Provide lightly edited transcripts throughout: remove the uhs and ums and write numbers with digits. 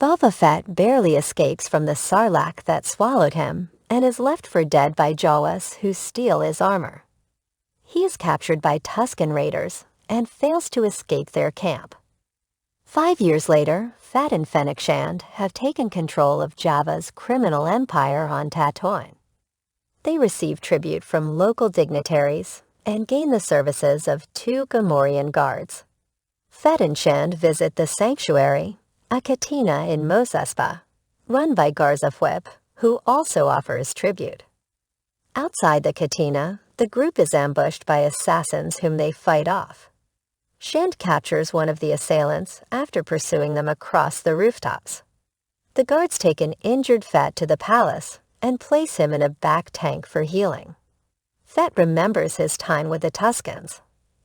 Boba Fett barely escapes from the sarlacc that swallowed him and is left for dead by Jawas who steal his armor. He is captured by Tusken Raiders and fails to escape their camp. 5 years later, Fett and Fennec Shand have taken control of Jabba's criminal empire on Tatooine. They receive tribute from local dignitaries and gain the services of 2 Gamorrean guards. Fett and Shand visit the Sanctuary, a cantina in Mos Espa, run by Garza Fwip, who also offers tribute. Outside the cantina, the group is ambushed by assassins whom they fight off. Shand captures one of the assailants after pursuing them across the rooftops. The guards take an injured Fett to the palace and place him in a back tank for healing. Fett remembers his time with the Tuskens.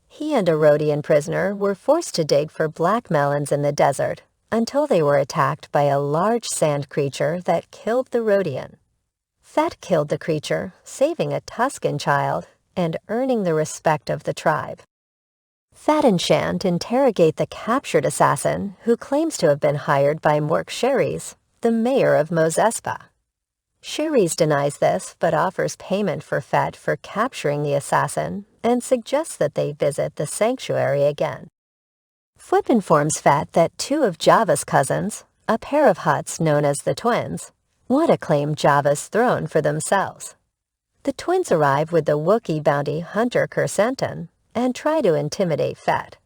He and a Rodian prisoner were forced to dig for black melons in the desert until they were attacked by a large sand creature that killed the Rodian. Fett killed the creature, saving a Tusken child and earning the respect of the tribe. Fett and Shand interrogate the captured assassin who claims to have been hired by Mork Sherries, the mayor of Mos Espa. Sherries denies this but offers payment for Fett for capturing the assassin and suggests that they visit the sanctuary again. Fwip informs Fett that 2 of Jabba's cousins, a pair of Hutts known as the Twins, want to claim Jabba's throne for themselves. The twins arrive with the Wookiee bounty hunter Kersentin and try to intimidate Fett,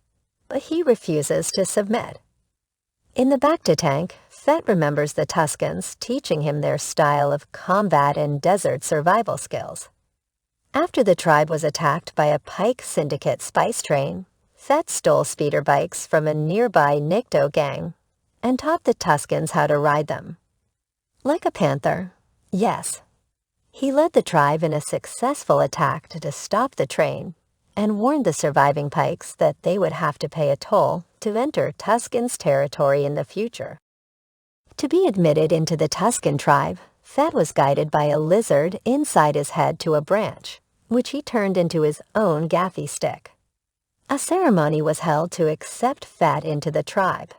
but he refuses to submit. In the Bacta tank, Fett remembers the Tuskens teaching him their style of combat and desert survival skills. After the tribe was attacked by a Pike Syndicate spice train, Fett stole speeder bikes from a nearby Nikto gang and taught the Tuskens how to ride them. Like a panther, yes, he led the tribe in a successful attack to stop the train and warned the surviving Pikes that they would have to pay a toll to enter Tusken's territory in the future. To be admitted into the Tusken tribe, Fett was guided by a lizard inside his head to a branch, which he turned into his own gaffy stick. A ceremony was held to accept Fett into the tribe.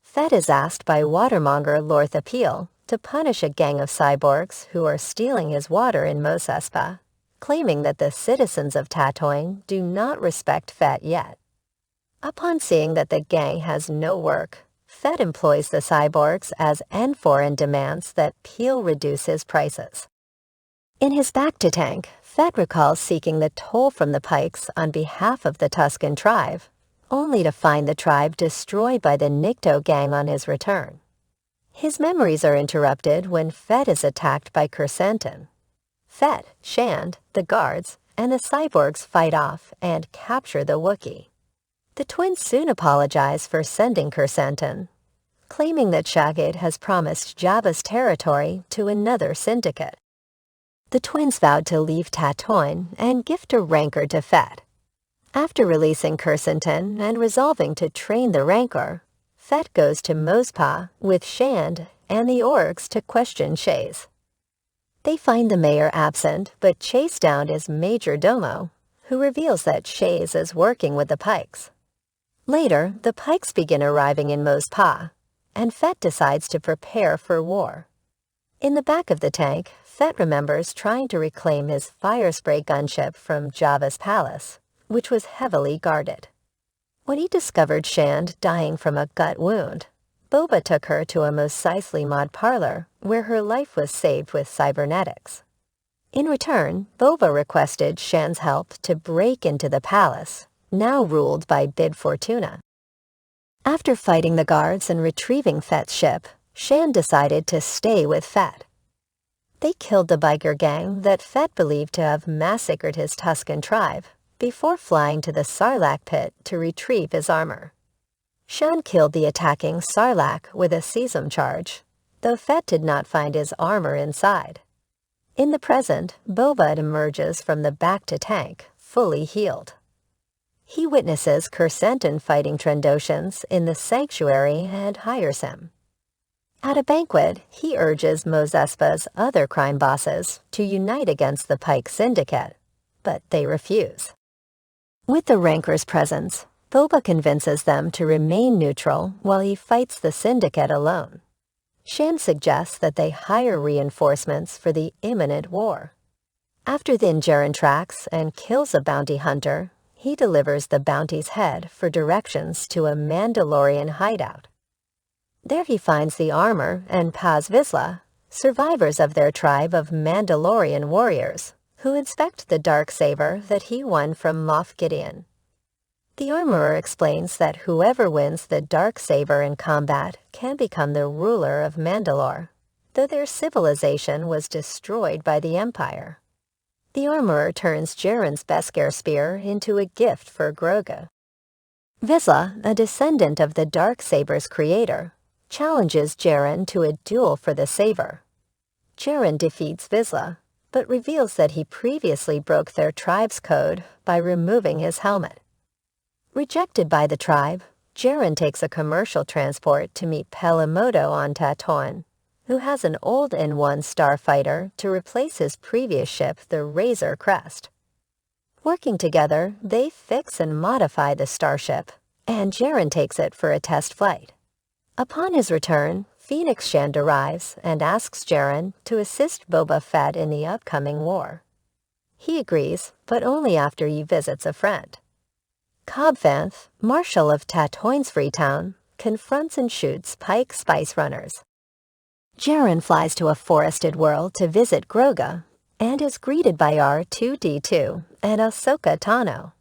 Fett is asked by watermonger Lorth Appeal to punish a gang of cyborgs who are stealing his water in Mos Espa, claiming that the citizens of Tatooine do not respect Fett yet. Upon seeing that the gang has no work, Fett employs the cyborgs as N4 and demands that Peel reduce his prices. In his Bacta tank, Fett recalls seeking the toll from the Pikes on behalf of the Tusken tribe, only to find the tribe destroyed by the Nikto gang on his return. His memories are interrupted when Fett is attacked by Kersentin. Fett, Shand, the guards, and the cyborgs fight off and capture the Wookiee. The twins soon apologize for sending Kersentin, claiming that Shagid has promised Jabba's territory to another syndicate. The twins vowed to leave Tatooine and gift a rancor to Fett. After releasing Kersentin and resolving to train the rancor, Fett goes to Mospa with Shand and the orcs to question Shays. They find the mayor absent but chase down his major domo, who reveals that Shays is working with the Pikes. Later, the Pikes begin arriving in Mos Pa, and Fett decides to prepare for war. In the back of the tank, Fett remembers trying to reclaim his fire spray gunship from Jabba's palace, which was heavily guarded. When he discovered Shand dying from a gut wound, Boba took her to a Mos Eisley mod parlor where her life was saved with cybernetics. In return, Boba requested Shand's help to break into the palace, now ruled by Bib Fortuna. After fighting the guards and retrieving Fett's ship, Shand decided to stay with Fett. They killed the biker gang that Fett believed to have massacred his Tusken tribe before flying to the Sarlacc pit to retrieve his armor. Shand killed the attacking Sarlacc with a sesame charge, though Fett did not find his armor inside. In the present, Boba emerges from the Bacta tank, fully healed. He witnesses Kersentin fighting Trandoshans in the sanctuary and hires him. At a banquet, he urges Mos Espa's other crime bosses to unite against the Pike Syndicate, but they refuse. With the Rancor's presence, Boba convinces them to remain neutral while he fights the Syndicate alone. Shan suggests that they hire reinforcements for the imminent war. After Din Djarin tracks and kills a bounty hunter, he delivers the bounty's head for directions to a Mandalorian hideout. There he finds the armor and Paz Vizsla, survivors of their tribe of Mandalorian warriors, who inspect the Darksaber that he won from Moff Gideon. The armorer explains that whoever wins the Darksaber in combat can become the ruler of Mandalore, though their civilization was destroyed by the Empire. The armorer turns Djarin's Beskar spear into a gift for Grogu. Vizsla, a descendant of the Darksaber's creator, challenges Djarin to a duel for the saber. Djarin defeats Vizsla, but reveals that he previously broke their tribe's code by removing his helmet. Rejected by the tribe, Djarin takes a commercial transport to meet Pelamoto on Tatooine, who has an old N1 starfighter to replace his previous ship, the Razor Crest. Working together, they fix and modify the starship, and Djarin takes it for a test flight. Upon his return, Phoenix Shand arrives and asks Djarin to assist Boba Fett in the upcoming war. He agrees, but only after he visits a friend. Cobb Vanth, Marshal of Tatooine's Freetown, confronts and shoots Pike Spice Runners. Djarin flies to a forested world to visit Grogu, and is greeted by R2-D2 and Ahsoka Tano.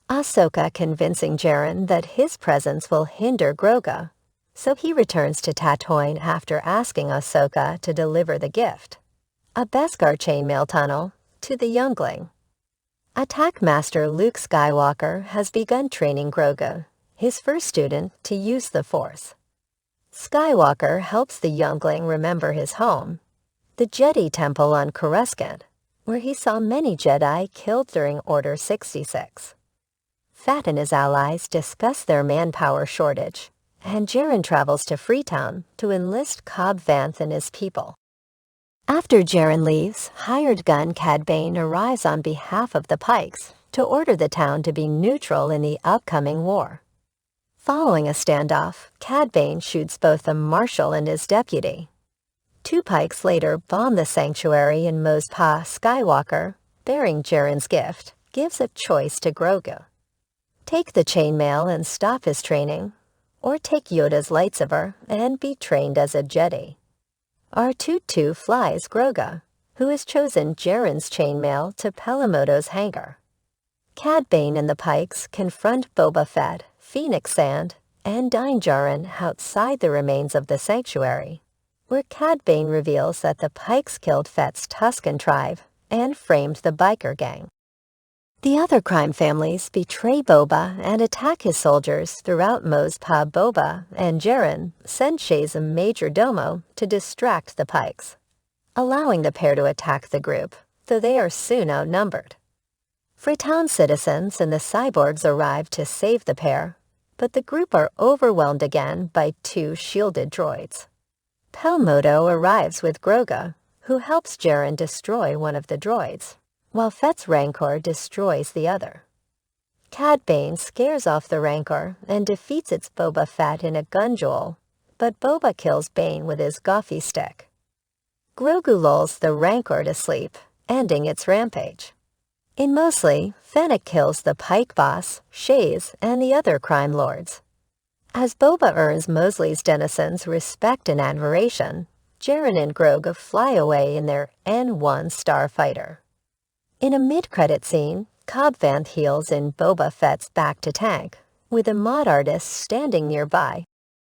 Ahsoka convincing Djarin that his presence will hinder Grogu, so he returns to Tatooine after asking Ahsoka to deliver the gift, a Beskar chainmail tunnel, to the youngling. Attack Master Luke Skywalker has begun training Grogu, his first student, to use the Force. Skywalker helps the youngling remember his home, the Jedi Temple on Coruscant, where he saw many Jedi killed during Order 66. Fett and his allies discuss their manpower shortage, and Djarin travels to Freetown to enlist Cobb Vanth and his people. After Djarin leaves, hired gun Cad Bane arrives on behalf of the Pikes to order the town to be neutral in the upcoming war. Following a standoff, Cad Bane shoots both the marshal and his deputy. Two Pikes later bomb the sanctuary, and Mos Pa Skywalker, bearing Djarin's gift, gives a choice to Grogu. Take the chainmail and stop his training, or take Yoda's lightsaber and be trained as a Jedi. R2-2 flies Grogu, who has chosen Djarin's chainmail to Pelamoto's hangar. Cad Bane and the Pikes confront Boba Fett, Phoenix Sand, and Din Djarin outside the remains of the sanctuary, where Cad Bane reveals that the Pikes killed Fett's Tusken tribe and framed the biker gang. The other crime families betray Boba and attack his soldiers throughout Mos Pa. Boba and Djarin send Shays a major domo to distract the Pikes, allowing the pair to attack the group, though they are soon outnumbered. Freetown citizens and the cyborgs arrive to save the pair, but the group are overwhelmed again by two shielded droids. Pelmoto arrives with Grogu, who helps Djarin destroy one of the droids, while Fett's Rancor destroys the other. Cad Bane scares off the Rancor and defeats its Boba Fett in a gun duel, but Boba kills Bane with his Gaunthy stick. Grogu lulls the Rancor to sleep, ending its rampage. In Mosley, Fennec kills the Pike boss, Shays, and the other crime lords. As Boba earns Mosley's denizens respect and admiration, Djarin and Grogu fly away in their N1 starfighter. In a mid-credit scene, Cobb Vanth heals in Boba Fett's back to tank, with a mod artist standing nearby